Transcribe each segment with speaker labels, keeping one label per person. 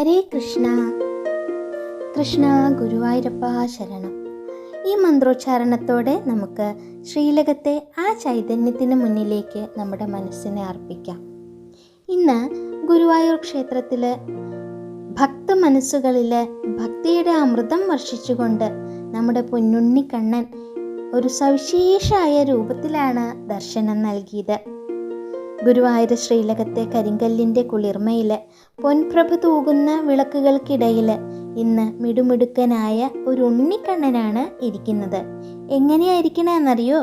Speaker 1: ഹരേ കൃഷ്ണ. കൃഷ്ണ ഗുരുവായൂരപ്പ ശരണം. ഈ മന്ത്രോച്ചാരണത്തോടെ നമുക്ക് ശ്രീലകത്തെ ആ ചൈതന്യത്തിന് മുന്നിലേക്ക് നമ്മുടെ മനസ്സിനെ അർപ്പിക്കാം. ഇന്ന് ഗുരുവായൂർ ക്ഷേത്രത്തിൽ ഭക്ത മനസ്സുകളിൽ ഭക്തിയുടെ അമൃതം വർഷിച്ചുകൊണ്ട് നമ്മുടെ പൊന്നുണ്ണി കണ്ണൻ ഒരു സവിശേഷമായ രൂപത്തിലാണ് ദർശനം നൽകിയത്. ഗുരുവായൂർ ശ്രീലകത്തെ കരിങ്കല്ലിൻ്റെ കുളിർമയിൽ പൊൻപ്രഭ തൂകുന്ന വിളക്കുകൾക്കിടയിൽ ഇന്ന് മിടുമിടുക്കനായ ഒരു ഉണ്ണിക്കണ്ണനാണ് ഇരിക്കുന്നത്. എങ്ങനെയായിരിക്കണമെന്നറിയോ?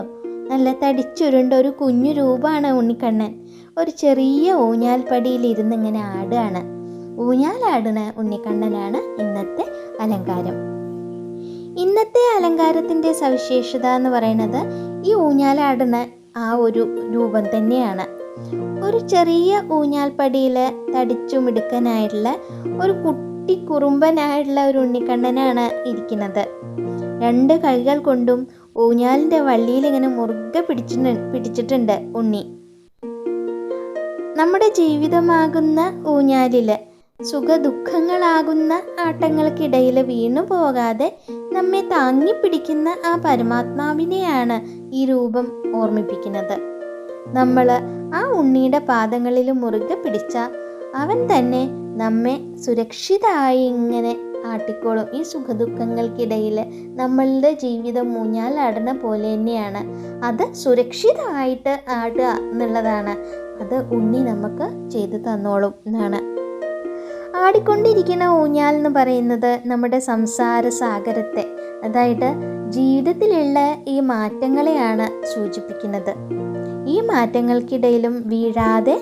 Speaker 1: നല്ല തടിച്ചുരുണ്ട ഒരു കുഞ്ഞു രൂപമാണ് ഉണ്ണിക്കണ്ണൻ. ഒരു ചെറിയ ഊഞ്ഞാൽപ്പടിയിലിരുന്ന് ഇങ്ങനെ ആടുകയാണ്. ഊഞ്ഞാലാടുന്ന ഉണ്ണിക്കണ്ണനാണ് ഇന്നത്തെ അലങ്കാരം. ഇന്നത്തെ അലങ്കാരത്തിൻ്റെ സവിശേഷത എന്ന് പറയുന്നത് ഈ ഊഞ്ഞാലാടുന്ന ആ ഒരു രൂപം തന്നെയാണ്. ഒരു ചെറിയ ഊഞ്ഞാൽപ്പടിയിൽ തടിച്ചു മിടുക്കനായിട്ടുള്ള ഒരു കുട്ടി കുറുമ്പനായിട്ടുള്ള ഒരു ഉണ്ണിക്കണ്ണനാണ് ഇരിക്കുന്നത്. രണ്ട് കൈകൾ കൊണ്ടും ഊഞ്ഞാലിൻ്റെ വള്ളിയിൽ ഇങ്ങനെ മുറുകെ പിടിച്ചിട്ടുണ്ട് ഉണ്ണി. നമ്മുടെ ജീവിതമാകുന്ന ഊഞ്ഞാലിൽ സുഖദുഃഖങ്ങളാകുന്ന ആട്ടങ്ങൾക്കിടയിൽ വീണു പോകാതെ നമ്മെ താങ്ങിപ്പിടിക്കുന്ന ആ പരമാത്മാവിനെയാണ് ഈ രൂപം ഓർമ്മിപ്പിക്കുന്നത്. നമ്മൾ ആ ഉണ്ണിയുടെ പാദങ്ങളിൽ മുറുകെ പിടിച്ച അവൻ തന്നെ നമ്മെ സുരക്ഷിതമായി ഇങ്ങനെ ആട്ടിക്കോളും. ഈ സുഖദുഃഖങ്ങൾക്കിടയിൽ നമ്മളുടെ ജീവിതം ഊഞ്ഞാലാടുന്ന പോലെ തന്നെയാണ്. അത് സുരക്ഷിതമായിട്ട് ആടുക എന്നുള്ളതാണ്. അത് ഉണ്ണി നമുക്ക് ചെയ്തു തന്നോളും എന്നാണ്. ആടിക്കൊണ്ടിരിക്കുന്ന ഊഞ്ഞാൽ എന്ന് പറയുന്നത് നമ്മുടെ സംസാര സാഗരത്തെ, അതായത് ജീവിതത്തിലുള്ള ഈ മാറ്റങ്ങളെയാണ് സൂചിപ്പിക്കുന്നത്. ഈ മാറ്റങ്ങൾക്കിടയിലും വീഴാതെ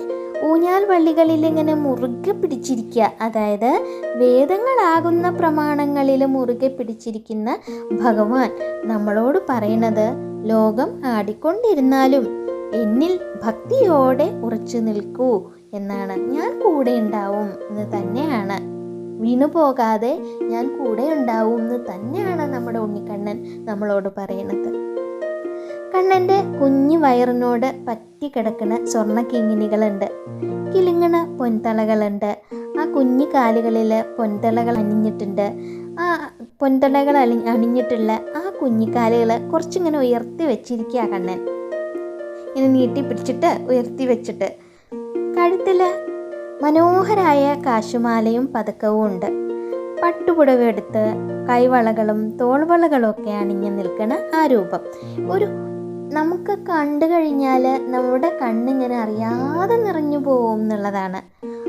Speaker 1: ഊഞ്ഞാൽ വള്ളികളിൽ ഇങ്ങനെ മുറുകെ പിടിച്ചിരിക്കുക, അതായത് വേദങ്ങളാകുന്ന പ്രമാണങ്ങളിൽ മുറുകെ പിടിച്ചിരിക്കുന്ന ഭഗവാൻ നമ്മളോട് പറയുന്നത്, ലോകം ആടിക്കൊണ്ടിരുന്നാലും എന്നിൽ ഭക്തിയോടെ ഉറച്ചു നിൽക്കൂ എന്നാണ്. ഞാൻ കൂടെ ഉണ്ടാവും എന്ന് തന്നെയാണ്, വീണു പോകാതെ ഞാൻ കൂടെ ഉണ്ടാവും എന്ന് തന്നെയാണ് നമ്മുടെ ഉണ്ണിക്കണ്ണൻ നമ്മളോട് പറയുന്നത്. കണ്ണൻ്റെ കുഞ്ഞു വയറിനോട് പറ്റി കിടക്കുന്ന സ്വർണ്ണ കിങ്ങിണികളുണ്ട്, കിലുങ്ങണ പൊൻതളകളുണ്ട്. ആ കുഞ്ഞു കാലുകളിൽ പൊൻതളകൾ അണിഞ്ഞിട്ടുണ്ട്. ആ പൊൻതളകൾ അണിഞ്ഞിട്ടുള്ള ആ കുഞ്ഞിക്കാലുകൾ കുറച്ചിങ്ങനെ ഉയർത്തി വെച്ചിരിക്കുക കണ്ണൻ. ഇങ്ങനെ നീട്ടി പിടിച്ചിട്ട് ഉയർത്തി വെച്ചിട്ട് കഴുത്തിൽ മനോഹരായ കാശുമാലയും പതക്കവും ഉണ്ട്. പട്ടുപുടവെടുത്ത് കൈവളകളും തോൾവളകളും ഒക്കെ അണിഞ്ഞു നിൽക്കുന്ന ആ രൂപം നമുക്ക് കണ്ടു കഴിഞ്ഞാൽ നമ്മുടെ കണ്ണിങ്ങനെ അറിയാതെ നിറഞ്ഞു പോകും എന്നുള്ളതാണ്.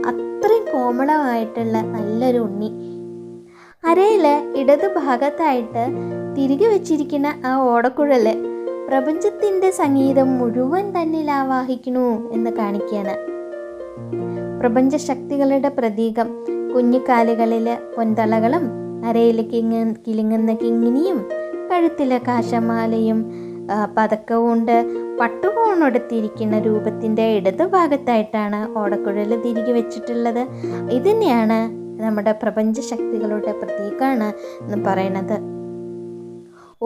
Speaker 1: അത്രയും കോമളമായിട്ടുള്ള നല്ലൊരു ഉണ്ണി. അരയിൽ ഇടത് ഭാഗത്തായിട്ട് തിരികെ വെച്ചിരിക്കുന്ന ആ ഓടക്കുഴൽ പ്രപഞ്ചത്തിൻ്റെ സംഗീതം മുഴുവൻ തന്നിൽ ആവാഹിക്കണു എന്ന് കാണിക്കുകയാണ്. പ്രപഞ്ച ശക്തികളുടെ പ്രതീകം. കുഞ്ഞിക്കാലുകളിൽ പൊൻതളകളും അരയിൽ കിലുങ്ങുന്ന കിങ്ങിനിയും കഴുത്തിലെ കാശമാലയും പതക്കവും ഉണ്ട്. പട്ടുകോണെടുത്തിരിക്കുന്ന രൂപത്തിൻ്റെ ഇടതു ഭാഗത്തായിട്ടാണ് ഓടക്കുഴൽ തിരികെ വെച്ചിട്ടുള്ളത്. ഇത് തന്നെയാണ് നമ്മുടെ പ്രപഞ്ച ശക്തികളുടെ പ്രതീകമാണ് എന്ന് പറയുന്നത്.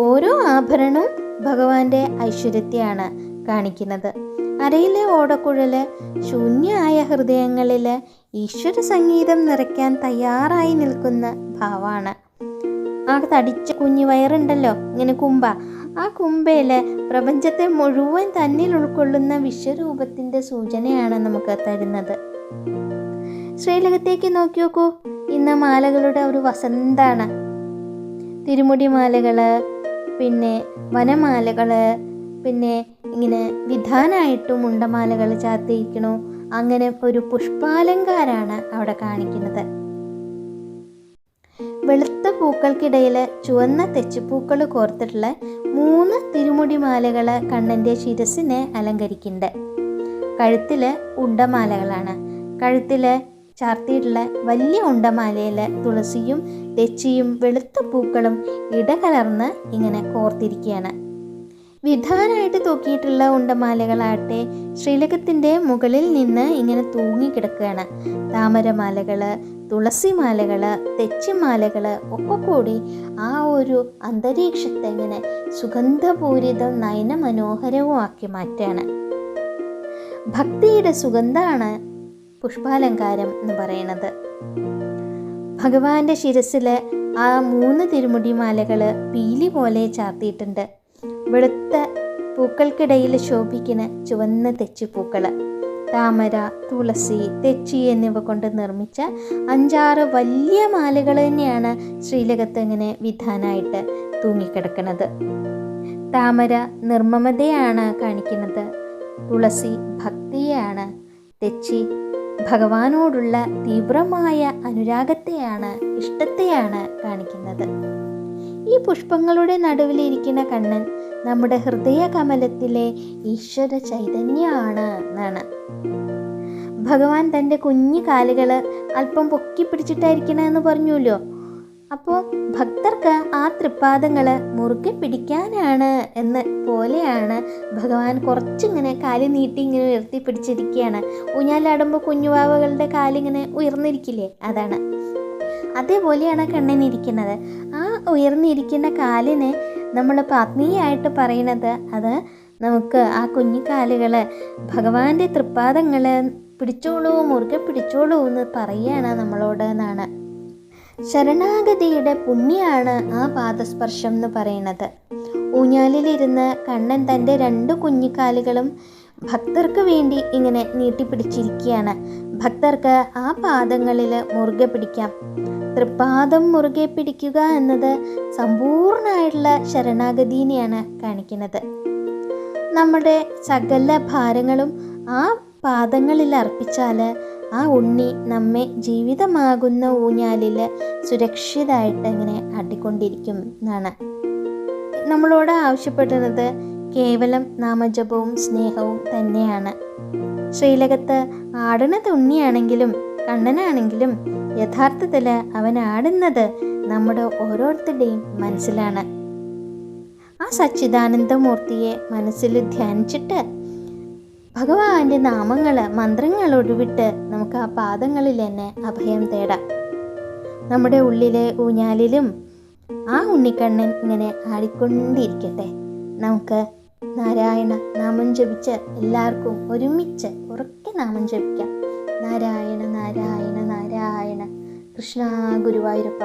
Speaker 1: ഓരോ ആഭരണവും ഭഗവാന്റെ ഐശ്വര്യത്തെയാണ് കാണിക്കുന്നത്. അരയിലെ ഓടക്കുഴൽ ശൂന്യമായ ഹൃദയങ്ങളിൽ ഈശ്വര സംഗീതം നിറയ്ക്കാൻ തയ്യാറായി നിൽക്കുന്ന ഭാവമാണ്. ആ തടിച്ച കുഞ്ഞു വയറുണ്ടല്ലോ, ഇങ്ങനെ കുമ്പ, ആ കുമ്പയിൽ പ്രപഞ്ചത്തെ മുഴുവൻ തന്നിൽ ഉൾക്കൊള്ളുന്ന വിശ്വരൂപത്തിൻ്റെ സൂചനയാണ് നമുക്ക് തരുന്നത്. ശ്രീലകത്തേക്ക് നോക്കി നോക്കൂ. ഇന്ന് മാലകളുടെ ഒരു വസന്താണ്. തിരുമുടി മാലകൾ, പിന്നെ വനമാലകൾ, പിന്നെ ഇങ്ങനെ വിധാനമായിട്ടും മുണ്ടമാലകൾ ചാർത്തിയിരിക്കണു. അങ്ങനെ ഒരു പുഷ്പാലങ്കാരാണ് അവിടെ കാണിക്കുന്നത്. വെളുത്ത പൂക്കൾക്കിടയിൽ ചുവന്ന തെച്ചിപ്പൂക്കൾ കോർത്തിട്ടുള്ള 3 തിരുമുടി മാലകൾ കണ്ണൻ്റെ ശിരസിനെ അലങ്കരിക്കുന്നുണ്ട്. കഴുത്തിൽ ഉണ്ടമാലകളാണ്. കഴുത്തിൽ ചാർത്തിയിട്ടുള്ള വലിയ ഉണ്ടമാലയിൽ തുളസിയും തെച്ചിയും വെളുത്ത പൂക്കളും ഇടകലർന്ന് ഇങ്ങനെ കോർത്തിരിക്കുകയാണ്. വിധാനമായിട്ട് തൂക്കിയിട്ടുള്ള ഉണ്ടമാലകളാട്ടെ ശ്രീലകത്തിൻ്റെ മുകളിൽ നിന്ന് ഇങ്ങനെ തൂങ്ങിക്കിടക്കുകയാണ്. താമരമാലകൾ, തുളസിമാലകൾ, തെച്ചിമാലകൾ ഒക്കെ കൂടി ആ ഒരു അന്തരീക്ഷത്തെ ഇങ്ങനെ സുഗന്ധപൂരിതം നയനമനോഹരവും ആക്കി മാറ്റുകയാണ്. ഭക്തിയുടെ സുഗന്ധമാണ് പുഷ്പാലങ്കാരം എന്ന് പറയുന്നത്. ഭഗവാന്റെ ശിരസിൽ ആ 3 തിരുമുടിമാലകൾ പീലി പോലെ ചാർത്തിയിട്ടുണ്ട്. വെളുത്ത പൂക്കൾക്കിടയിൽ ശോഭിക്കുന്ന ചുവന്ന തെച്ചിപ്പൂക്കൾ, താമര, തുളസി, തെച്ചി എന്നിവ കൊണ്ട് നിർമ്മിച്ച 5-6 വലിയ മാലകൾ തന്നെയാണ് ശ്രീലകത്ത് ഇങ്ങനെ വിധാനമായിട്ട് തൂങ്ങിക്കിടക്കുന്നത്. താമര നിർമ്മമതയാണ് കാണിക്കുന്നത്, തുളസി ഭക്തിയെയാണ്, തെച്ചി ഭഗവാനോടുള്ള തീവ്രമായ അനുരാഗത്തെയാണ്, ഇഷ്ടത്തെയാണ് കാണിക്കുന്നത്. ഈ പുഷ്പങ്ങളുടെ നടുവിലിരിക്കുന്ന കണ്ണൻ നമ്മുടെ ഹൃദയ കമലത്തിലെ ഈശ്വര ചൈതന്യമാണ് എന്നാണ്. ഭഗവാൻ തൻ്റെ കുഞ്ഞു കാലുകൾ അല്പം പൊക്കി പിടിച്ചിട്ടായിരിക്കണമെന്ന് പറഞ്ഞല്ലോ. അപ്പോൾ ഭക്തർക്ക് ആ തൃപ്പാദങ്ങൾ മുറുകെ പിടിക്കാനാണ് എന്ന പോലെയാണ് ഭഗവാൻ കുറച്ചിങ്ങനെ കാല് നീട്ടി ഇങ്ങനെ ഉയർത്തി പിടിച്ചിരിക്കുകയാണ്. ഊഞ്ഞാലാടുമ്പോൾ കുഞ്ഞുവാവകളുടെ കാലിങ്ങനെ ഉയർന്നിരിക്കില്ലേ, അതാണ്. അതേപോലെയാണ് കണ്ണനിരിക്കുന്നത്. ആ ഉയർന്നിരിക്കുന്ന കാലിന് നമ്മൾ ആത്മീയമായിട്ട് പറയുന്നത്, അത് നമുക്ക് ആ കുഞ്ഞു കാലുകൾ ഭഗവാന്റെ തൃപ്പാദങ്ങൾ പിടിച്ചോളൂ, മുറുകെ പിടിച്ചോളൂ എന്ന് പറയുകയാണ് നമ്മളോട് എന്നാണ്. ശരണാഗതിയുടെ പുണ്യാണ് ആ പാദസ്പർശം എന്ന് പറയുന്നത്. ഊഞ്ഞാലിലിരുന്ന് കണ്ണൻ തൻ്റെ 2 കുഞ്ഞിക്കാലുകളും ഭക്തർക്ക് വേണ്ടി ഇങ്ങനെ നീട്ടിപ്പിടിച്ചിരിക്കുകയാണ്. ഭക്തർക്ക് ആ പാദങ്ങളിൽ മുറുകെ പിടിക്കാം. തൃപ്പാദം മുറുകെ പിടിക്കുക എന്നത് സമ്പൂർണ്ണമായിട്ടുള്ള ശരണാഗതിനെയാണ് കാണിക്കുന്നത്. നമ്മുടെ സകല ഭാരങ്ങളും ആ പാദങ്ങളിൽ അർപ്പിച്ചാൽ ആ ഉണ്ണി നമ്മെ ജീവിതമാകുന്ന ഊഞ്ഞാലിൽ സുരക്ഷിതമായിട്ട് ഇങ്ങനെ ആട്ടിക്കൊണ്ടിരിക്കും എന്നാണ്. നമ്മളോട് ആവശ്യപ്പെടുന്നത് കേവലം നാമജപവും സ്നേഹവും തന്നെയാണ്. ശ്രീലകത്ത് ആടുന്നത് ഉണ്ണിയാണെങ്കിലും കണ്ണനാണെങ്കിലും യഥാർത്ഥത്തിൽ അവൻ ആടുന്നത് നമ്മുടെ ഓരോരുത്തരുടെയും മനസ്സിലാണ്. ആ സച്ചിദാനന്ദമൂർത്തിയെ മനസ്സിൽ ധ്യാനിച്ചിട്ട് ഭഗവാന്റെ നാമങ്ങൾ, മന്ത്രങ്ങൾ ഒടുവിട്ട് നമുക്ക് ആ പാദങ്ങളിൽ തന്നെ അഭയം തേടാം. നമ്മുടെ ഉള്ളിലെ ഊഞ്ഞാലിലും ആ ഉണ്ണിക്കണ്ണൻ ഇങ്ങനെ ആടിക്കൊണ്ടിരിക്കട്ടെ. നമുക്ക് നാരായണ നാമം ജപിച്ച് എല്ലാവർക്കും ഒരുമിച്ച് ഉറക്കെ നാമം ജപിക്കാം. നാരായണ നാരായണ നാരായണ, കൃഷ്ണ ഗുരുവായൂരപ്പ.